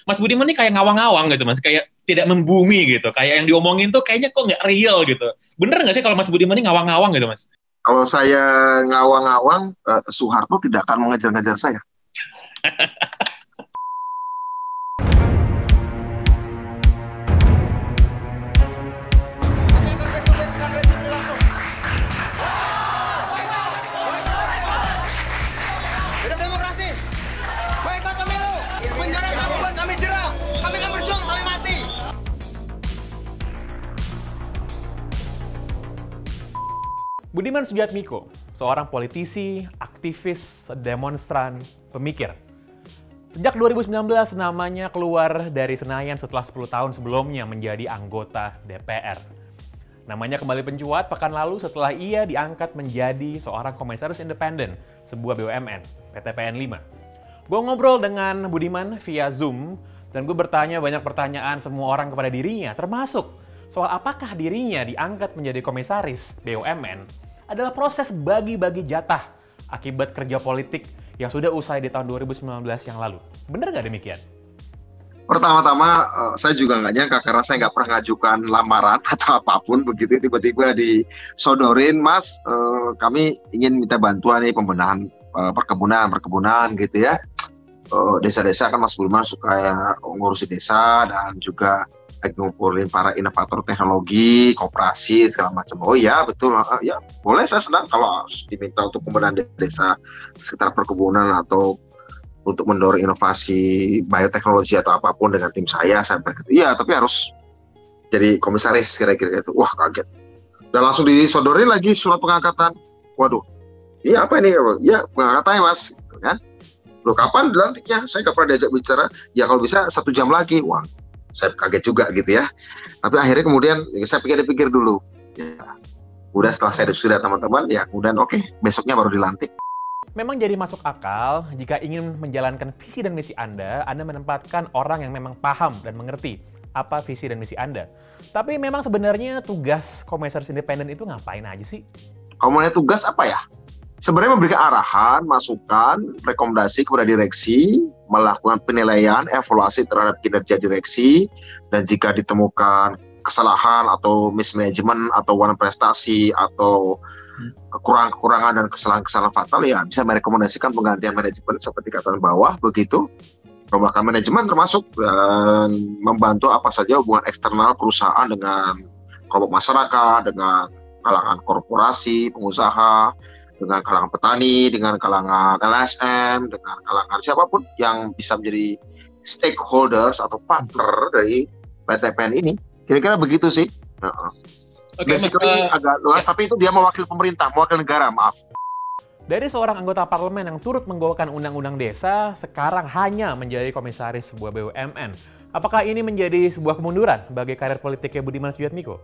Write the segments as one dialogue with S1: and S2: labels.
S1: Mas Budiman ini kayak ngawang-ngawang gitu Mas, kayak tidak membumi gitu, kayak yang diomongin tuh kayaknya kok nggak real gitu. Bener nggak sih kalau Mas Budiman ini ngawang-ngawang gitu Mas?
S2: Kalau saya ngawang-ngawang, Soeharto tidak akan mengejar-ngejar saya.
S3: Budiman Sujatmiko, seorang politisi, aktivis, demonstran, pemikir. Sejak 2019 namanya keluar dari Senayan setelah 10 tahun sebelumnya menjadi anggota DPR. Namanya kembali pencuat pekan lalu setelah ia diangkat menjadi seorang komisaris independen sebuah BUMN, PTPN 5. Gue ngobrol dengan Budiman via Zoom dan gue bertanya banyak pertanyaan semua orang kepada dirinya, termasuk soal apakah dirinya diangkat menjadi komisaris BUMN adalah proses bagi-bagi jatah akibat kerja politik yang sudah usai di tahun 2019 yang lalu. Benar nggak demikian?
S2: Pertama-tama, saya juga nggak nyangka karena saya nggak pernah ngajukan lamaran atau apapun begitu tiba-tiba disodorin, Mas, kami ingin minta bantuan nih pembenahan perkebunan gitu ya. Desa-desa kan Mas Budiman suka ya, ngurusi desa dan juga ngumpulin para inovator teknologi, koperasi segala macam. Oh iya betul, ya boleh, saya senang kalau diminta untuk pembenahan desa sekitar perkebunan atau untuk mendorong inovasi bioteknologi atau apapun dengan tim saya begitu. Iya, tapi harus jadi komisaris kira-kira itu. Wah, kaget. Dan langsung disodorin lagi surat pengangkatan. Waduh, ini apa ini? Ya pengangkatannya Mas, gitu kan? Loh, kapan dilantiknya? Saya nggak pernah diajak bicara. Ya kalau bisa 1 jam lagi. Wah, saya kaget juga gitu ya. Tapi akhirnya kemudian saya pikir-pikir dulu. Ya, udah setelah saya diskusi dengan teman-teman, ya kemudian oke, besoknya baru dilantik.
S3: Memang jadi masuk akal jika ingin menjalankan visi dan misi Anda menempatkan orang yang memang paham dan mengerti apa visi dan misi Anda. Tapi memang sebenarnya tugas komisaris independen itu ngapain aja sih?
S2: Kalau mau tugas apa ya? Sebenarnya memberikan arahan, masukan, rekomendasi kepada direksi, melakukan penilaian, evaluasi terhadap kinerja direksi, dan jika ditemukan kesalahan atau mismanagement atau warna prestasi atau kekurangan dan kesalahan-kesalahan fatal, ya bisa merekomendasikan penggantian manajemen seperti kata bawah begitu. Perubahan manajemen termasuk dan membantu apa saja hubungan eksternal perusahaan dengan kelompok masyarakat, dengan kalangan korporasi, pengusaha, dengan kalangan petani, dengan kalangan LSM, dengan kalangan siapapun yang bisa menjadi stakeholders atau partner dari PTPN ini. Kira-kira begitu sih.
S1: Oke,
S2: basically agak luas, tapi itu dia mewakili pemerintah, mewakili negara, maaf.
S3: Dari seorang anggota parlemen yang turut menggaungkan undang-undang desa, sekarang hanya menjadi komisaris sebuah BUMN. Apakah ini menjadi sebuah kemunduran bagi karir politiknya Budiman Sujatmiko?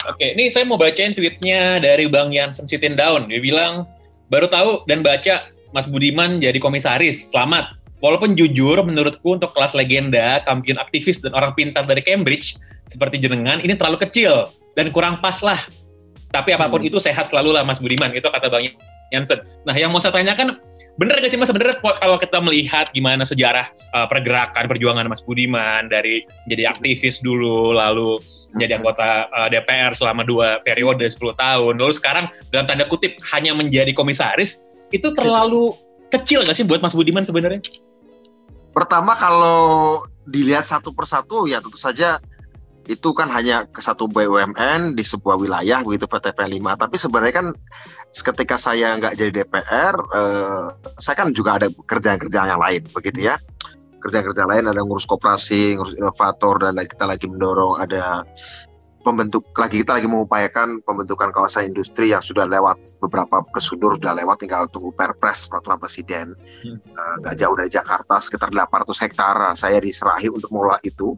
S1: Oke, ini saya mau bacain tweetnya dari Bang Jansen Sitindaun. Dia bilang, baru tahu dan baca Mas Budiman jadi komisaris. Selamat. Walaupun jujur, menurutku untuk kelas legenda, kampion aktivis dan orang pintar dari Cambridge, seperti jenengan, ini terlalu kecil dan kurang pas lah. Tapi apapun itu sehat selalu lah Mas Budiman. Itu kata Bang Jansen. Nah, yang mau saya tanyakan, bener gak sih Mas sebenarnya kalau kita melihat gimana sejarah pergerakan, perjuangan Mas Budiman dari jadi aktivis dulu, lalu jadi anggota DPR selama 2 periode 10 tahun, lalu sekarang dalam tanda kutip hanya menjadi komisaris, itu terlalu kecil nggak sih buat Mas Budiman sebenarnya?
S2: Pertama, kalau dilihat satu persatu ya tentu saja itu kan hanya ke satu BUMN di sebuah wilayah begitu PTPN 5. Tapi sebenarnya kan ketika saya nggak jadi DPR, saya kan juga ada kerjaan-kerjaan yang lain begitu ya. Kerja-kerja lain, ada ngurus koperasi, ngurus inovator, dan kita lagi mendorong ada kita lagi mengupayakan pembentukan kawasan industri yang sudah lewat beberapa prosedur, sudah lewat, tinggal tunggu perpres peraturan presiden. Nggak jauh dari Jakarta, sekitar 800 hektar saya diserahi untuk mengelola itu.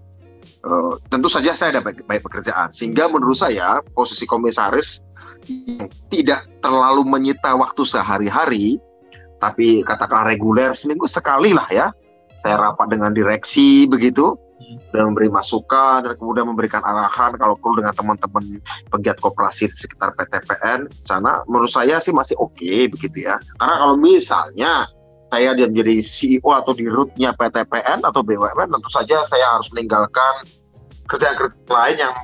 S2: Tentu saja saya ada banyak pekerjaan, sehingga menurut saya posisi komisaris yang tidak terlalu menyita waktu sehari-hari, tapi katakanlah reguler seminggu sekali lah ya. Saya rapat dengan direksi begitu dan memberi masukan dan kemudian memberikan arahan kalau perlu dengan teman-teman pegiat koperasi di sekitar PTPN sana. Menurut saya sih masih oke begitu ya. Karena kalau misalnya saya dia menjadi CEO atau di root-nya PTPN atau BUMN, tentu saja saya harus meninggalkan kerjaan-kerjaan lain yang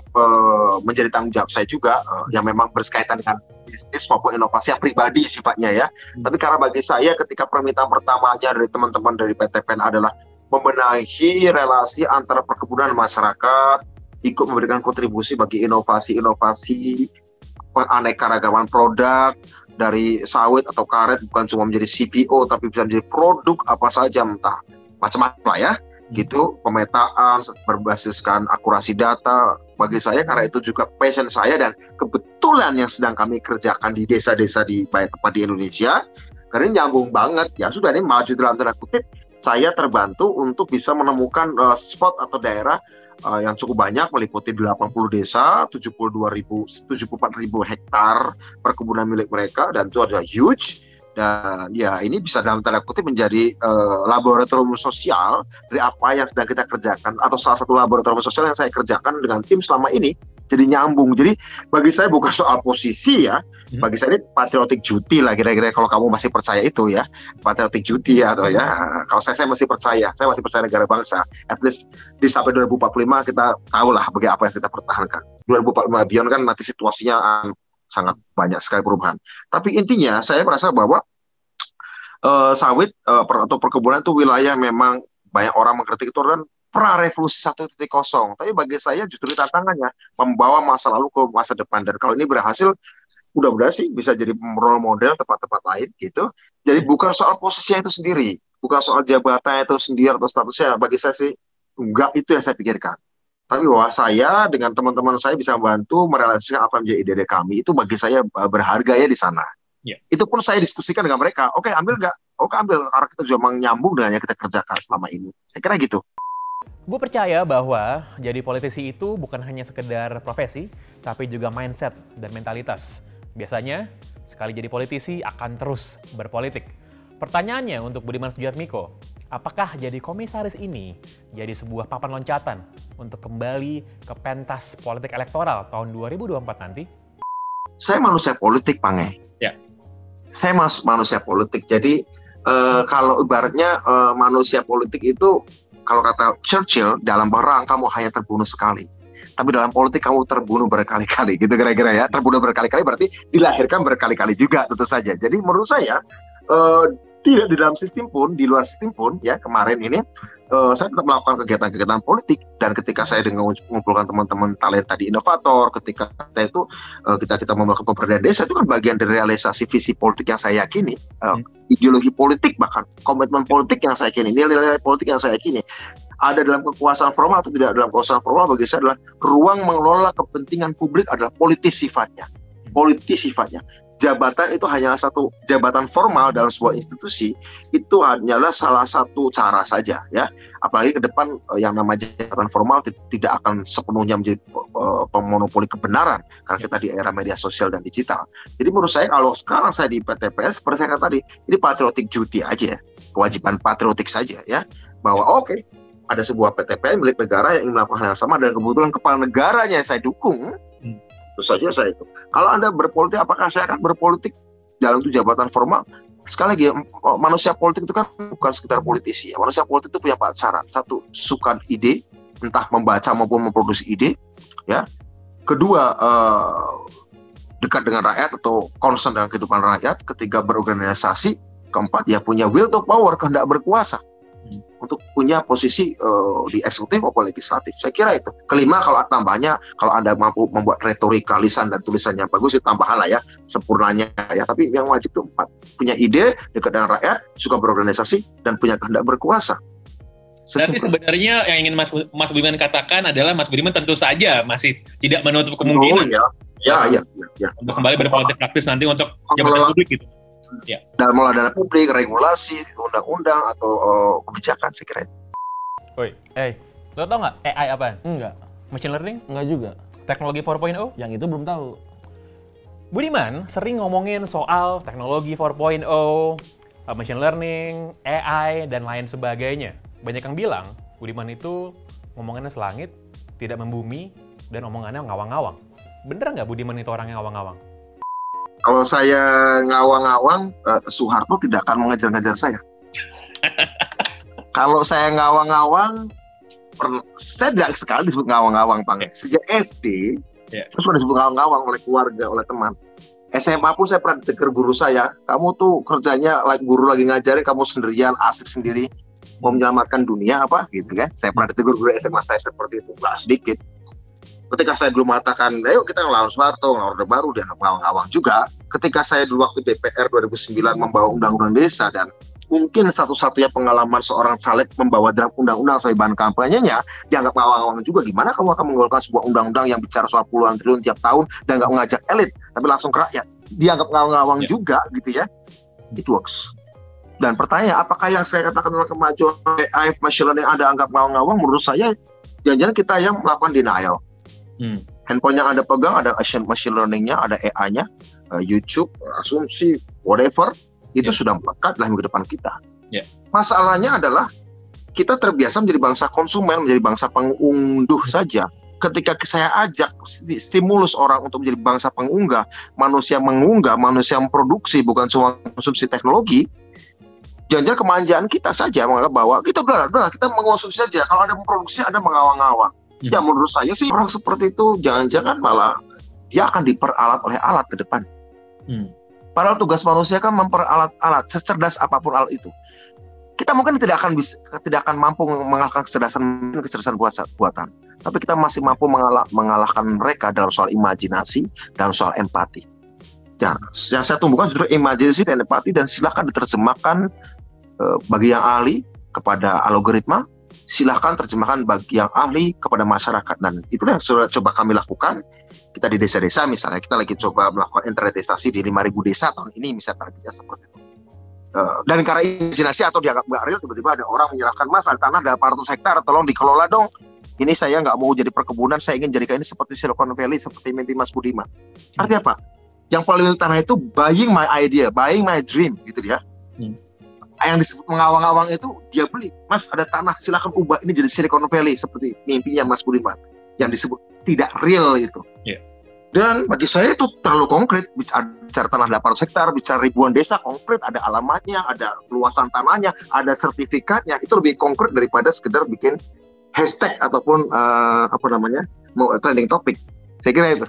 S2: menjadi tanggung jawab saya juga, yang memang berkaitan dengan bisnis maupun inovasi yang pribadi sifatnya ya. Tapi karena bagi saya ketika permintaan pertamanya dari teman-teman dari PTPN adalah membenahi relasi antara perkebunan dan masyarakat, ikut memberikan kontribusi bagi inovasi-inovasi aneka-ragaman produk dari sawit atau karet, bukan cuma menjadi CPO tapi bisa menjadi produk apa saja, entah macam-macam lah ya gitu, pemetaan berbasiskan akurasi data. Bagi saya karena itu juga passion saya dan kebetulan yang sedang kami kerjakan di desa-desa di banyak tempat di Indonesia, karena nyambung banget. Ya sudah, ini maju dalam tanda kutip, saya terbantu untuk bisa menemukan spot atau daerah yang cukup banyak, meliputi 80 desa, 74.000 hektar perkebunan milik mereka, dan itu adalah huge. Dan ya ini bisa dalam tanda kutip menjadi laboratorium sosial dari apa yang sedang kita kerjakan, atau salah satu laboratorium sosial yang saya kerjakan dengan tim selama ini. Jadi nyambung. Jadi bagi saya bukan soal posisi ya, bagi saya ini patriotic duty lah kira-kira, kalau kamu masih percaya itu ya, patriotic duty ya, atau ya kalau saya masih percaya, negara bangsa. At least sampai 2045 kita tahu lah bagaimana apa yang kita pertahankan. 2045 beyond kan nanti situasinya sangat banyak sekali perubahan. Tapi intinya saya merasa bahwa sawit atau perkebunan itu wilayah memang banyak orang mengkritik itu dan pra-revolusi 1.0. Tapi bagi saya justru tantangannya membawa masa lalu ke masa depan. Dan kalau ini berhasil, mudah-mudahan sih bisa jadi role model tempat-tempat lain gitu. Jadi bukan soal posisinya itu sendiri, bukan soal jabatan itu sendiri atau statusnya. Bagi saya sih enggak itu yang saya pikirkan. Tapi bahwa saya dengan teman-teman saya bisa membantu merealisasikan apa yang menjadi ide kami, itu bagi saya berharga ya di sana. Yeah. Itu pun saya diskusikan dengan mereka. Oke, ambil nggak? Oke, ambil. Karena kita juga menyambung dengan yang kita kerjakan selama ini. Saya kira gitu.
S3: Gue percaya bahwa jadi politisi itu bukan hanya sekedar profesi, tapi juga mindset dan mentalitas. Biasanya, sekali jadi politisi akan terus berpolitik. Pertanyaannya untuk Budiman Sujatmiko, apakah jadi komisaris ini jadi sebuah papan loncatan untuk kembali ke pentas politik elektoral tahun 2024 nanti?
S2: Saya manusia politik, Pange.
S1: Ya.
S2: Saya manusia politik. Jadi kalau ibaratnya manusia politik itu, kalau kata Churchill, dalam perang kamu hanya terbunuh sekali. Tapi dalam politik kamu terbunuh berkali-kali, gitu kira-kira ya. Terbunuh berkali-kali berarti dilahirkan berkali-kali juga tentu saja. Jadi menurut saya, tidak di dalam sistem pun, di luar sistem pun, ya kemarin ini saya tetap melakukan kegiatan-kegiatan politik. Dan ketika saya dengan mengumpulkan teman-teman talenta di inovator, ketika kita membangun pemberdayaan desa, itu kan bagian dari realisasi visi politik yang saya yakini, ideologi politik, bahkan komitmen politik yang saya yakini, nilai-nilai politik yang saya yakini. Ada dalam kekuasaan formal atau tidak dalam kekuasaan formal, bagi saya adalah ruang mengelola kepentingan publik adalah politis sifatnya. Politis sifatnya. Jabatan itu hanyalah satu jabatan formal dalam sebuah institusi, itu hanyalah salah satu cara saja ya. Apalagi ke depan yang namanya jabatan formal tidak akan sepenuhnya menjadi pemonopoli kebenaran karena kita di era media sosial dan digital. Jadi menurut saya kalau sekarang saya di PTPS, seperti saya katakan tadi, ini patriotic duty aja, kewajiban patriotik saja ya, bahwa oke, ada sebuah PTPN milik negara yang ingin melakukan hal yang sama dan kebetulan kepala negaranya yang saya dukung. Terus saja saya itu. Kalau Anda berpolitik, apakah saya akan berpolitik dalam itu jabatan formal? Sekali lagi, manusia politik itu kan bukan sekedar politisi. Ya. Manusia politik itu punya 4 syarat. 1, suka ide, entah membaca maupun memproduksi ide. Ya. Kedua, dekat dengan rakyat atau concern dengan kehidupan rakyat. Ketiga, berorganisasi. Keempat, ya punya will to power, kehendak berkuasa. Untuk punya posisi di eksekutif maupun legislatif. Saya kira itu. Kelima, kalau tambahnya, kalau Anda mampu membuat retorika, lisan dan tulisannya bagus, itu tambahan lah ya, sempurnanya ya. Tapi yang wajib itu 4. Punya ide, dekat dengan rakyat, suka berorganisasi, dan punya kehendak berkuasa.
S1: Tapi sebenarnya yang ingin Mas Budiman katakan adalah Mas Budiman tentu saja masih tidak menutup kemungkinan untuk kembali berpolitik praktis nanti untuk jabatan publik gitu. Ya.
S2: Dalam mengelola dana publik, regulasi, undang-undang atau kebijakan, saya kira itu.
S3: Woi, lo tau nggak AI apaan?
S4: Enggak.
S3: Machine learning?
S4: Enggak juga.
S3: Teknologi 4.0?
S4: Yang itu belum tahu.
S3: Budiman sering ngomongin soal teknologi 4.0, machine learning, AI, dan lain sebagainya. Banyak yang bilang, Budiman itu ngomongannya selangit, tidak membumi, dan omongannya ngawang-ngawang. Bener nggak Budiman itu orang yang ngawang-ngawang?
S2: Kalau saya ngawang-ngawang, Soeharto tidak akan mengejar-ngejar saya. Kalau saya ngawang-ngawang, saya tidak sekali disebut ngawang-ngawang, Bang. Sejak SD, saya sudah disebut ngawang-ngawang oleh keluarga, oleh teman. SMA pun saya pernah dengar guru saya, kamu tuh kerjanya guru lagi ngajarin, kamu sendirian, asik sendiri, mau menyelamatkan dunia apa gitu kan. Saya pernah ditegur guru SMA saya seperti itu, nggak sedikit. Ketika saya dulu mengatakan, ayo kita ngelawan Soeharto, ngelawan Orde Baru, dia ngawang-ngawang juga. Ketika saya dulu waktu DPR 2009 membawa undang-undang desa, dan mungkin satu-satunya pengalaman seorang caleg membawa draft undang-undang sebagai bahan kampanyenya, dianggap ngawang-ngawang juga. Gimana kamu akan mengeluarkan sebuah undang-undang yang bicara soal puluhan triliun tiap tahun dan nggak mengajak elit, tapi langsung ke rakyat? Dianggap ngawang-ngawang juga gitu ya. It works. Dan pertanyaan, apakah yang saya katakan tentang kemajuan AI, machine learning ada anggap ngawang-ngawang? Menurut saya, jangan-jangan kita yang melakukan denial. Handphone yang Anda pegang ada machine learning-nya, ada AI-nya, YouTube, asumsi, whatever, itu sudah melekat dalam kehidupan kita. Masalahnya adalah kita terbiasa menjadi bangsa konsumen, menjadi bangsa pengunduh saja. Ketika saya ajak stimulus orang untuk menjadi bangsa pengunggah, manusia mengunggah, manusia memproduksi, bukan cuma konsumsi teknologi, jangan-jangan kemanjaan kita saja menganggap bahwa kita udah kita mengonsumsi saja. Kalau ada memproduksi, ada mengawang-awang. Ya menurut saya sih orang seperti itu jangan-jangan malah dia akan diperalat oleh alat ke depan. Padahal tugas manusia kan memperalat alat, secerdas apapun alat itu. Kita mungkin tidak akan mampu mengalahkan kecerdasan buatan, tapi kita masih mampu mengalahkan mereka dalam soal imajinasi, dalam soal empati. Ya, yang saya tumbuhkan justru imajinasi dan empati, dan silakan diterjemahkan bagi yang ahli kepada algoritma. Silahkan terjemahkan bagi yang ahli kepada masyarakat, dan itulah yang sudah coba kami lakukan. Kita di desa-desa misalnya, kita lagi coba melakukan internetizasi di 5.000 desa tahun ini misalnya, targetnya seperti itu. Dan karena imajinasi atau dianggap nggak real, tiba-tiba ada orang menyerahkan, Mas, ada tanah ada 400 hektar, tolong dikelola dong. Ini saya nggak mau jadi perkebunan, saya ingin jadikan ini seperti Silicon Valley, seperti mimpi Mas Budiman. Artinya apa? Yang paling tanah itu buying my idea, buying my dream, gitu dia. Yang disebut mengawang-awang itu dia beli, Mas ada tanah, silakan ubah ini jadi Silicon Valley seperti mimpinya Mas Budiman. Yang disebut tidak real itu. Dan bagi saya itu terlalu konkret. Bicara tanah 800 hektar, bicara ribuan desa, konkret, ada alamatnya, ada luasan tanahnya, ada sertifikatnya. Itu lebih konkret daripada sekedar bikin hashtag ataupun trending topic. Saya kira itu.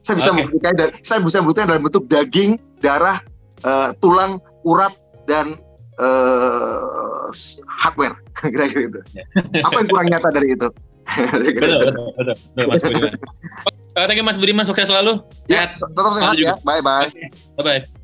S2: Saya bisa membuktikan, saya bisa membuktikan dalam bentuk daging, darah, tulang, urat, dan hardware, kira-kira itu. Apa yang kurang nyata dari itu?
S1: Betul, Mas Budiman. Thank you Mas Budiman, sukses selalu.
S2: Ya, tetap sehat ya. Bye-bye.
S1: Bye-bye.